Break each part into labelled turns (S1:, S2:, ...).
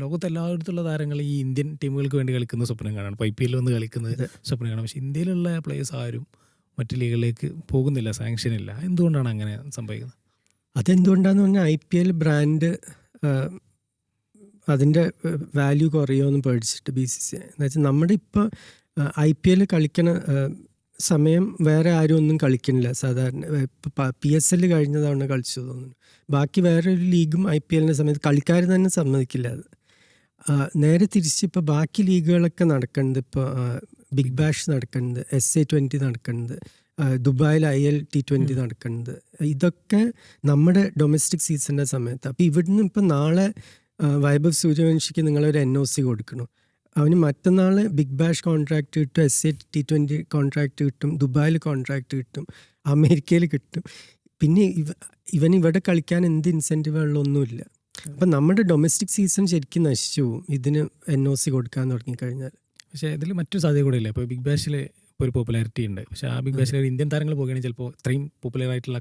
S1: ലോകത്ത് എല്ലായിടത്തുള്ള താരങ്ങൾ ഈ ഇന്ത്യൻ ടീമുകൾക്ക് വേണ്ടി കളിക്കുന്ന സ്വപ്നം കാണാണ്. ഇപ്പോൾ IPL വന്ന് കളിക്കുന്നത് സ്വപ്നം കാണാം. പക്ഷേ ഇന്ത്യയിലുള്ള പ്ലേയേഴ്സ് ആരും മറ്റു ലീഗുകളിലേക്ക് പോകുന്നില്ല, സാങ്ഷൻ ഇല്ല. എന്തുകൊണ്ടാണ് അങ്ങനെ സംഭവിക്കുന്നത്?
S2: അതെന്തുകൊണ്ടാന്ന് പറഞ്ഞാൽ IPL ബ്രാൻഡ് അതിൻ്റെ വാല്യൂ കുറയുമെന്ന് പേടിച്ചിട്ട് BCCI. എന്ന് വെച്ചാൽ നമ്മുടെ ഇപ്പോൾ IPL കളിക്കണ സമയം വേറെ ആരും ഒന്നും കളിക്കണില്ല. സാധാരണ ഇപ്പോൾ PSL കഴിഞ്ഞ തവണ കളിച്ചു തോന്നുന്നു. ബാക്കി വേറൊരു ലീഗും IPL സമയത്ത് കളിക്കാർ തന്നെ സമ്മതിക്കില്ല അത്. നേരെ തിരിച്ച് ഇപ്പോൾ ബാക്കി ലീഗുകളൊക്കെ നടക്കുന്നത്, ഇപ്പോൾ ബിഗ് ബാഷ് നടക്കുന്നത്, SA20 നടക്കുന്നത്, ദുബായിൽ ILT20 നടക്കുന്നത്, ഇതൊക്കെ നമ്മുടെ ഡൊമസ്റ്റിക് സീസണിൻ്റെ സമയത്ത്. അപ്പോൾ ഇവിടുന്ന് ഇപ്പോൾ നാളെ വൈഭവ് സൂര്യവംശിക്ക് നിങ്ങളൊരു NOC കൊടുക്കണം. അവന് മറ്റന്നാൾ ബിഗ് ബാഷ് കോൺട്രാക്റ്റ് കിട്ടും, SA20 കോൺട്രാക്റ്റ് കിട്ടും, ദുബായിൽ കോൺട്രാക്റ്റ് കിട്ടും, അമേരിക്കയിൽ കിട്ടും. പിന്നെ ഇവൻ ഇവിടെ കളിക്കാൻ എന്ത് ഇൻസെൻറ്റീവുകളൊന്നുമില്ല. അപ്പം നമ്മുടെ ഡൊമസ്റ്റിക് സീസൺ ശരിക്കും നശിച്ചു പോകും ഇതിന് NOC കൊടുക്കാൻ തുടങ്ങിക്കഴിഞ്ഞാൽ.
S1: പക്ഷേ ഇതിൽ മറ്റൊരു സാധ്യത കൂടെ ഇല്ല. ഇപ്പോൾ ബിഗ് ബാഷിൽ ഇപ്പോൾ ഒരു പോപ്പുലാരിറ്റി ഉണ്ട്. പക്ഷേ ആ ബിഗ് ബാഷിൽ ഇന്ത്യൻ താരങ്ങൾ പോകുകയാണെങ്കിൽ ചിലപ്പോൾ ഇത്രയും പോപ്പുലറായിട്ടുള്ള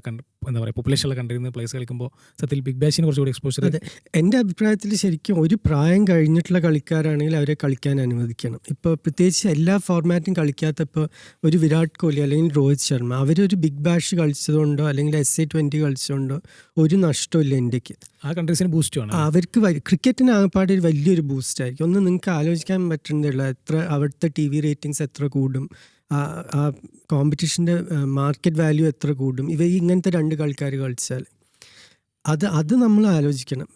S1: എന്താ പറയുക പോപ്പുലേഷനുള്ള കൺട്രിയിൽ നിന്ന് പ്ലേസ് കളിക്കുമ്പോൾ സത്യത്തിൽ ബിഗ് ബാഷിന് കുറച്ചുകൂടി എക്സ്പോഷർ.
S2: അതെ, എൻ്റെ അഭിപ്രായത്തിൽ ശരിക്കും ഒരു പ്രായം കഴിഞ്ഞിട്ടുള്ള കളിക്കാരാണെങ്കിൽ അവരെ കളിക്കാൻ അനുവദിക്കണം. ഇപ്പോൾ പ്രത്യേകിച്ച് എല്ലാ ഫോർമാറ്റും കളിക്കാത്തപ്പോൾ ഒരു വിരാട് കോഹ്ലി അല്ലെങ്കിൽ രോഹിത് ശർമ്മ, അവരൊരു ബിഗ് ബാഷ് കളിച്ചതുകൊണ്ടോ അല്ലെങ്കിൽ SA20 കളിച്ചതുകൊണ്ടോ ഒരു നഷ്ടമില്ല ഇന്ത്യക്ക്.
S1: ആ കൺട്രീസിന് ബൂസ്റ്റുമാണ്.
S2: അവർക്ക് ക്രിക്കറ്റിന് ആകപ്പാടെ ഒരു വലിയൊരു ബൂസ്റ്റ് ആയിരിക്കും. ഒന്ന് നിങ്ങൾക്ക് ആലോചിക്കാൻ പറ്റുന്നതല്ല എത്ര അവിടുത്തെ TV റേറ്റിംഗ്സ് എത്ര കൂടും, ആ കോമ്പറ്റീഷൻ്റെ മാർക്കറ്റ് വാല്യൂ എത്ര കൂടും ഇങ്ങനത്തെ രണ്ട് കളിക്കാർ കളിച്ചാൽ. അത് നമ്മൾ ആലോചിക്കണം.